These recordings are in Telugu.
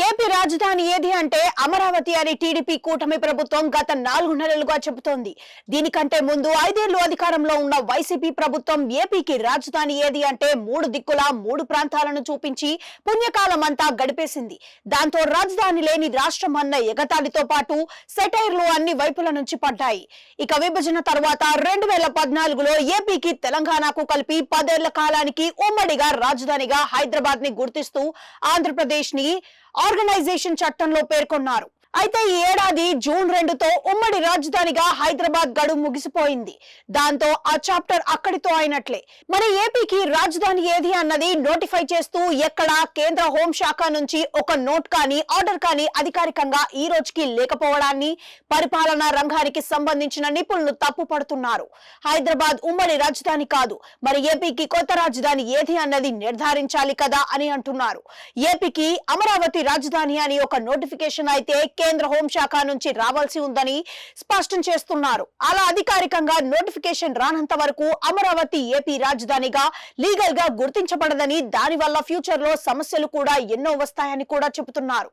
ఏపీ రాజధాని ఏది అంటే అమరావతి అని టీడీపీ కూటమి ప్రభుత్వం గత 4 నెలలుగా చెబుతోంది. దీనికంటే ముందు 5 ఏళ్లు అధికారంలో ఉన్న వైసీపీ ప్రభుత్వం ఏపీకి రాజధాని ఏది అంటే 3 దిక్కుల 3 ప్రాంతాలను చూపించి పుణ్యకాలం అంతా గడిపేసింది. దాంతో రాజధాని లేని రాష్ట్రం అన్న ఎగతాళితో పాటు సెటైర్లు అన్ని వైపుల నుంచి పడ్డాయి. ఇక విభజన తర్వాత 2014లో ఏపీకి తెలంగాణకు కలిపి 10 ఏళ్ల కాలానికి ఉమ్మడిగా రాజధానిగా హైదరాబాద్ ని గుర్తిస్తూ ఆంధ్రప్రదేశ్ ని ఆర్గనైజేషన్ చట్టంలో పేర్కొన్నారు. అయితే ఈ ఏడాది జూన్ 2తో ఉమ్మడి రాజధానిగా హైదరాబాద్ గడువు ముగిసిపోయింది. దాంతో ఆ చాప్టర్ అక్కడితో అయినట్లే. మరి ఏపీకి రాజధాని ఏది అన్నది నోటిఫై చేస్తూ ఎక్కడ కేంద్ర హోంశాఖ నుంచి ఒక నోట్ కానీ ఆర్డర్ కానీ అధికారికంగా ఈ రోజుకి లేకపోవడాన్ని పరిపాలనా రంగానికి సంబంధించిన నిపుణులు తప్పుపడుతున్నారు. హైదరాబాద్ ఉమ్మడి రాజధాని కాదు, మరి ఏపీకి కొత్త రాజధాని ఏది అన్నది నిర్ధారించాలి కదా అని అంటున్నారు. ఏపీకి అమరావతి రాజధాని అని ఒక నోటిఫికేషన్ అయితే కేంద్ర హోంశాఖ నుంచి రావాల్సి ఉందని స్పష్టం చేస్తున్నారు. అలా అధికారికంగా నోటిఫికేషన్ రానంత వరకు అమరావతి ఏపీ రాజధానిగా లీగల్ గా గుర్తించబడదని, దానివల్ల ఫ్యూచర్ లో సమస్యలు కూడా ఎన్నో వస్తాయని కూడా చెబుతున్నారు.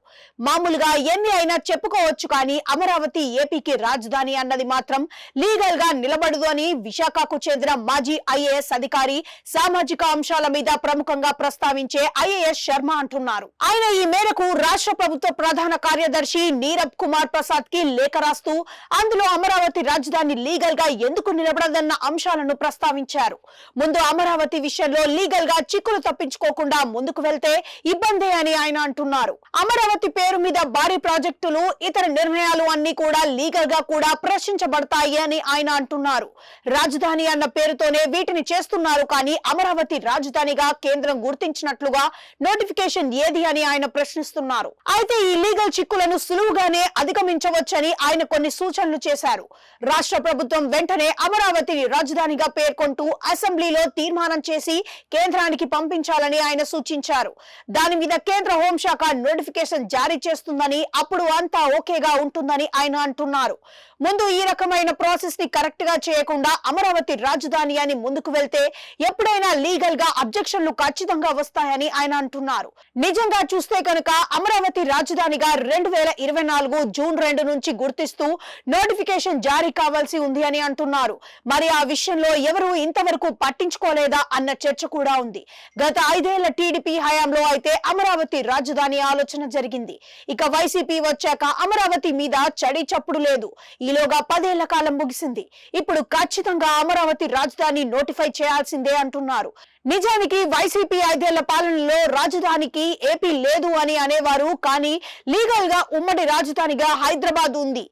మామూలుగా ఎన్ని అయినా చెప్పుకోవచ్చు, కానీ అమరావతి ఏపీకి రాజధాని అన్నది మాత్రం లీగల్ గా నిలబడదు అని విశాఖకు చెందిన మాజీ ఐఏఎస్ అధికారి, సామాజిక అంశాల మీద ప్రముఖంగా ప్రస్తావించే ఐఏఎస్ శర్మ అంటున్నారు. ఆయన ఈ మేరకు రాష్ట్ర ప్రభుత్వ ప్రధాన కార్యదర్శి నీరబ్ కుమార్ ప్రసాద్ కి లేఖ రాస్తూ అందులో అమరావతి రాజధాని లీగల్ గా ఎందుకు నిలబడదన్న అంశాలను ప్రస్తావించారు. ముందు అమరావతి విషయంలో లీగల్ గా చిక్కులు తప్పించుకోకుండా ముందుకు వెళ్తే ఇబ్బందే అని ఆయన అంటున్నారు. అమరావతి పేరు మీద భారీ ప్రాజెక్టులు, ఇతర నిర్ణయాలు అన్ని కూడా లీగల్ గా కూడా ప్రశ్నించబడతాయి అని ఆయన అంటున్నారు. రాజధాని అన్న పేరుతోనే వీటిని చేస్తున్నారు, కానీ అమరావతి రాజధానిగా కేంద్రం గుర్తించినట్లుగా నోటిఫికేషన్ ఏది అని ఆయన ప్రశ్నిస్తున్నారు. అయితే ఈ లీగల్ చిక్కులను సులువుగానే అధిగమించవచ్చని ఆయన కొన్ని సూచనలు చేశారు. రాష్ట్ర ప్రభుత్వం వెంటనే అమరావతిని రాజధానిగా పేర్కొంటూ అసెంబ్లీలో తీర్మానం చేసి కేంద్రానికి పంపించాలని ఆయన సూచించారు. దాని మీద కేంద్ర హోంశాఖ నోటిఫికేషన్ జారీ చేస్తుందని, అప్పుడు అంతా ఓకేగా ఉంటుందని ఆయన అంటున్నారు. ముందు ఈ రకమైన ప్రాసెస్ ని కరెక్ట్ గా చేయకుండా అమరావతి రాజధాని అని ముందుకు వెళ్తే ఎప్పుడైనా లీగల్ గా అబ్జెక్షన్లు ఖచ్చితంగా వస్తాయని ఆయన అంటున్నారు. నిజంగా చూస్తే కనుక అమరావతి రాజధానిగా 2024 జూన్ 2 నుంచి గుర్తిస్తూ నోటిఫికేషన్ జారీ కావాల్సి ఉంది అని అంటున్నారు. మరి ఆ విషయంలో ఎవరు ఇంతవరకు పట్టించుకోలేదా అన్న చర్చ కూడా ఉంది. గత 5 ఏళ్ల టీడీపీ హయాంలో అయితే అమరావతి రాజధాని ఆలోచన జరిగింది. ఇక వైసీపీ వచ్చాక అమరావతి మీద చడి చప్పుడు లేదు. ఈలోగా 10 ఏళ్ల కాలం ముగిసింది. ఇప్పుడు ఖచ్చితంగా అమరావతి రాజధాని నోటిఫై చేయాల్సిందే అంటున్నారు. నిజానికి వైసీపీ 5 ఏళ్ల పాలనలో రాజధానికి ఏపీ లేదు అని అనేవారు, కానీ లీగల్ గా ఉమ్మడి రాజధానిగా హైదరాబాద్ ఉంది.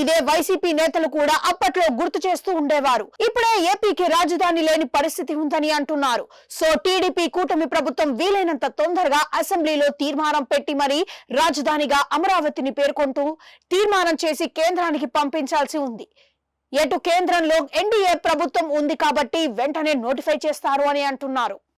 ఇదే వైసీపీ నేతలు కూడా అప్పట్లో గుర్తు చేస్తూ ఉండేవారు. ఇప్పుడే ఏపీకి రాజధాని లేని పరిస్థితి ఉందని అంటున్నారు. సో టీడీపీ కూటమి ప్రభుత్వం వీలైనంత తొందరగా అసెంబ్లీలో తీర్మానం పెట్టి మరి రాజధానిగా అమరావతిని పేర్కొంటూ తీర్మానం చేసి కేంద్రానికి పంపించాల్సి ఉంది. ఎటు కేంద్రంలో ఎన్డీఏ ప్రభుత్వం ఉంది కాబట్టి వెంటనే నోటిఫై చేస్తారు అని అంటున్నారు.